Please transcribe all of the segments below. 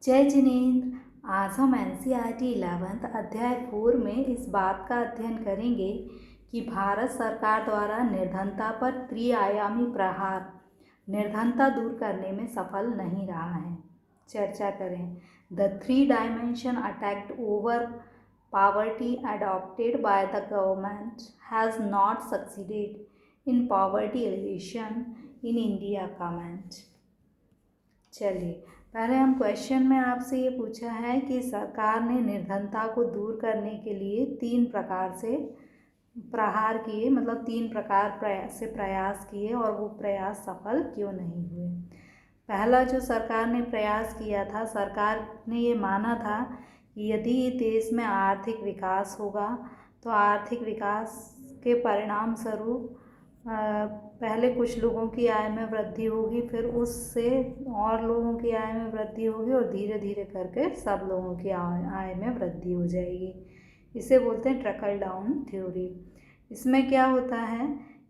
जय जिनेंद्र। आज हम एनसीईआरटी 11th अध्याय 4 में इस बात का अध्ययन करेंगे कि भारत सरकार द्वारा निर्धनता पर त्रिआयामी प्रहार निर्धनता दूर करने में सफल नहीं रहा है। चर्चा करें। The 3 dimension attack over poverty adopted by the government has not succeeded in poverty alleviation in India. Comment। चलिए, पहले हम क्वेश्चन में आपसे ये पूछा है कि सरकार ने निर्धनता को दूर करने के लिए 3 प्रकार से प्रहार किए, मतलब 3 प्रकार से प्रयास किए और वो प्रयास सफल क्यों नहीं हुए। पहला जो सरकार ने प्रयास किया था, सरकार ने ये माना था कि यदि देश में आर्थिक विकास होगा तो आर्थिक विकास के परिणाम स्वरूप पहले कुछ लोगों की आय में वृद्धि होगी, फिर उससे और लोगों की आय में वृद्धि होगी और धीरे धीरे करके सब लोगों की आय में वृद्धि हो जाएगी। इसे बोलते हैं ट्रिकल डाउन थ्योरी। इसमें क्या होता है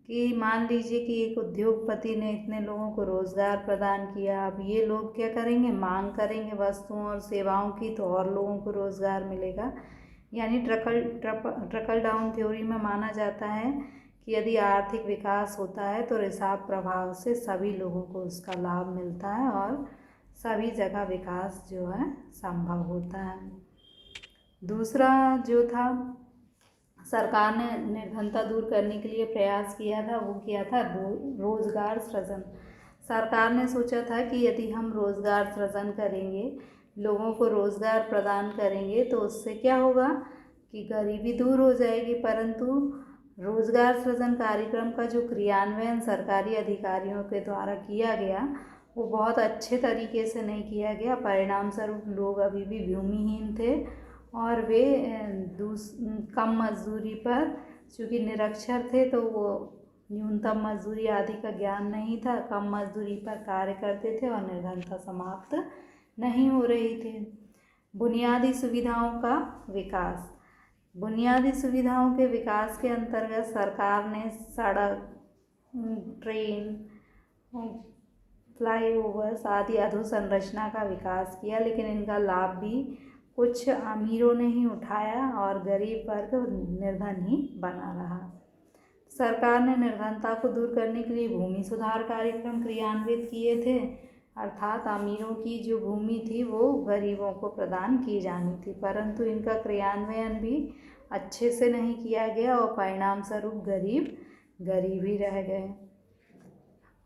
कि मान लीजिए कि एक उद्योगपति ने इतने लोगों को रोज़गार प्रदान किया, अब ये लोग क्या करेंगे, मांग करेंगे वस्तुओं और सेवाओं की, तो और लोगों को रोज़गार मिलेगा। यानी ट्रिकल डाउन थ्योरी में माना जाता है कि यदि आर्थिक विकास होता है तो रिसाव प्रभाव से सभी लोगों को उसका लाभ मिलता है और सभी जगह विकास जो है संभव होता है। दूसरा जो था, सरकार ने निर्धनता दूर करने के लिए प्रयास किया था, वो किया था रोजगार सृजन। सरकार ने सोचा था कि यदि हम रोजगार सृजन करेंगे, लोगों को रोजगार प्रदान करेंगे, तो उससे क्या होगा कि गरीबी दूर हो जाएगी। परंतु रोजगार सृजन कार्यक्रम का जो क्रियान्वयन सरकारी अधिकारियों के द्वारा किया गया, वो बहुत अच्छे तरीके से नहीं किया गया। परिणाम स्वरूप लोग अभी भी भूमिहीन थे और वे कम मजदूरी पर, चूँकि निरक्षर थे तो वो न्यूनतम मजदूरी आदि का ज्ञान नहीं था, कम मजदूरी पर कार्य करते थे और निर्धनता समाप्त नहीं हो रही थी। बुनियादी सुविधाओं का विकास। बुनियादी सुविधाओं के विकास के अंतर्गत सरकार ने सड़क, ट्रेन, फ्लाईओवर्स आदि अधोसंरचना का विकास किया, लेकिन इनका लाभ भी कुछ अमीरों ने ही उठाया और गरीब वर्ग निर्धन ही बना रहा। सरकार ने निर्धनता को दूर करने के लिए भूमि सुधार कार्यक्रम क्रियान्वित किए थे, अर्थात अमीरों की जो भूमि थी वो गरीबों को प्रदान की जानी थी, परंतु इनका क्रियान्वयन भी अच्छे से नहीं किया गया और परिणाम स्वरूप गरीब ही रह गए।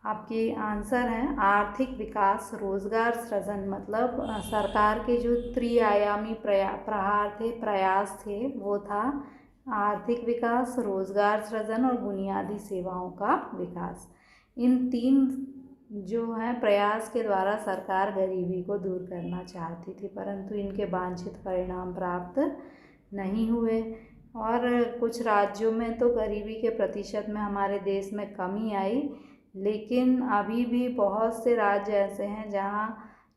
आपकी आंसर है आर्थिक विकास रोजगार सृजन, मतलब सरकार के जो त्रिआयामी प्रयास थे वो था आर्थिक विकास, रोजगार सृजन और बुनियादी सेवाओं का विकास। इन 3 जो है प्रयास के द्वारा सरकार गरीबी को दूर करना चाहती थी, परंतु इनके वांछित परिणाम प्राप्त नहीं हुए और कुछ राज्यों में तो गरीबी के प्रतिशत में हमारे देश में कमी आई, लेकिन अभी भी बहुत से राज्य ऐसे हैं जहाँ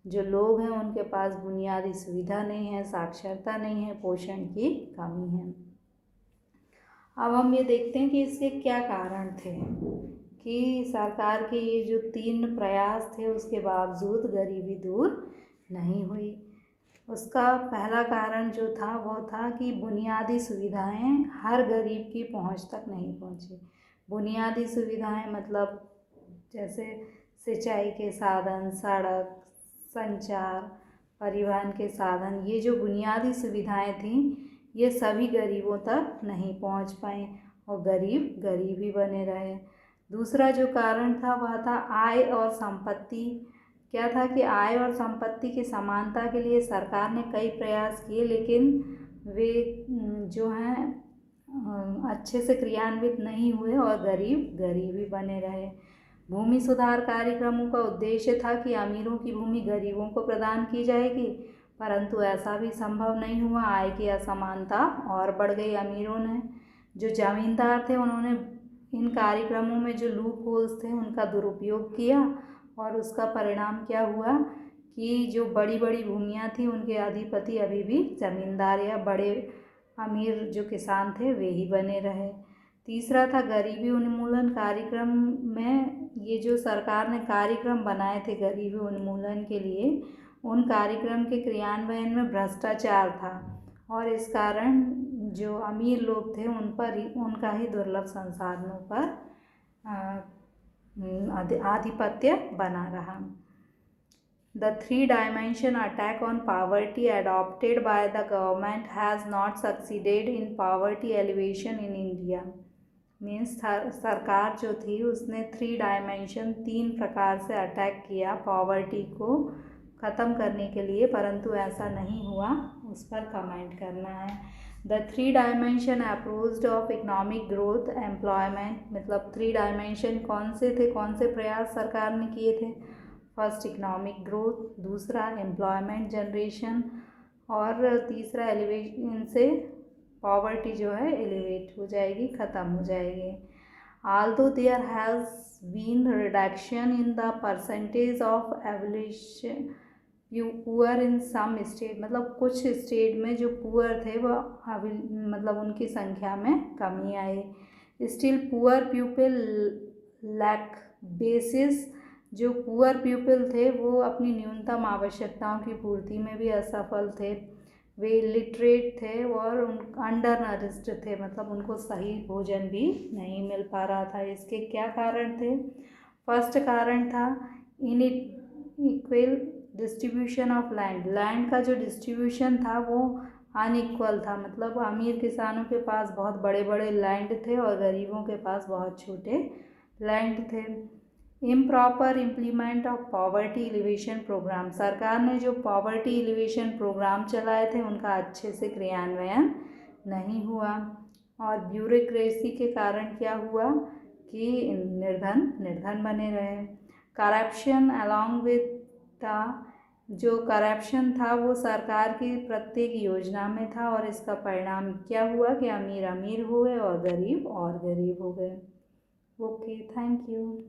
जो लोग हैं उनके पास बुनियादी सुविधा नहीं है, साक्षरता नहीं है, पोषण की कमी है। अब हम ये देखते हैं कि इसके क्या कारण थे कि सरकार के ये जो 3 प्रयास थे उसके बावजूद गरीबी दूर नहीं हुई। उसका पहला कारण जो था वो था कि बुनियादी सुविधाएं हर गरीब की पहुंच तक नहीं पहुंची। बुनियादी सुविधाएं मतलब जैसे सिंचाई के साधन, सड़क, संचार, परिवहन के साधन, ये जो बुनियादी सुविधाएं थीं ये सभी गरीबों तक नहीं पहुंच पाई और गरीब ही बने रहे। दूसरा जो कारण था वह था आय और संपत्ति। क्या था कि आय और संपत्ति की समानता के लिए सरकार ने कई प्रयास किए, लेकिन वे जो हैं अच्छे से क्रियान्वित नहीं हुए और गरीब ही बने रहे। भूमि सुधार कार्यक्रमों का उद्देश्य था कि अमीरों की भूमि गरीबों को प्रदान की जाएगी, परंतु ऐसा भी संभव नहीं हुआ। आय की असमानता और बढ़ गई। अमीरों ने, जो जमींदार थे, उन्होंने इन कार्यक्रमों में जो लूप होल्स थे उनका दुरुपयोग किया और उसका परिणाम क्या हुआ कि जो बड़ी बड़ी भूमियाँ थी उनके अधिपति अभी भी जमींदार या बड़े अमीर जो किसान थे वे ही बने रहे। तीसरा था गरीबी उन्मूलन कार्यक्रम में ये जो सरकार ने कार्यक्रम बनाए थे गरीबी उन्मूलन के लिए, उन कार्यक्रम के क्रियान्वयन में भ्रष्टाचार था और इस कारण जो अमीर लोग थे उनका ही दुर्लभ संसाधनों पर आधिपत्य बना रहा। The three-dimension attack on poverty adopted by the government has not succeeded in poverty alleviation in India. Means सरकार जो थी उसने 3 प्रकार से अटैक किया पॉवर्टी को ख़त्म करने के लिए, परंतु ऐसा नहीं हुआ। उस पर कमेंट करना है। The 3 approach of economic growth employment, मतलब 3 कौन से थे, कौन से प्रयास सरकार ने किए थे? फर्स्ट इकोनॉमिक ग्रोथ, दूसरा एम्प्लॉयमेंट जनरेशन और तीसरा एलिवेशन से पॉवर्टी जो है एलिवेट हो जाएगी, ख़त्म हो जाएगी। Although there has been reduction in the percentage of abolition poor in some state, मतलब कुछ स्टेट में जो पुअर थे वो मतलब उनकी संख्या में कमी आई। Still poor people lack basis, जो पुअर पीपल थे वो अपनी न्यूनतम आवश्यकताओं की पूर्ति में भी असफल थे। वे इलिटरेट थे और अंडर नरिश्ड थे, मतलब उनको सही भोजन भी नहीं मिल पा रहा था। इसके क्या कारण थे? फर्स्ट कारण था inequal distribution of land. Land का जो डिस्ट्रीब्यूशन था वो अनइक्वल था, मतलब अमीर किसानों के पास बहुत बड़े बड़े लैंड थे और गरीबों के पास बहुत छोटे लैंड थे। Improper implement of poverty alleviation programme, सरकार ने जो पॉवर्टी एलिवेशन प्रोग्राम चलाए थे उनका अच्छे से क्रियान्वयन नहीं हुआ। और ब्यूरोक्रेसी के कारण क्या हुआ कि निर्धन बने रहे। करप्शन अलॉन्ग विद जो करप्शन था वो सरकार की प्रत्येक योजना में था और इसका परिणाम क्या हुआ कि अमीर अमीर हुए और गरीब हो गए। Okay, thank you.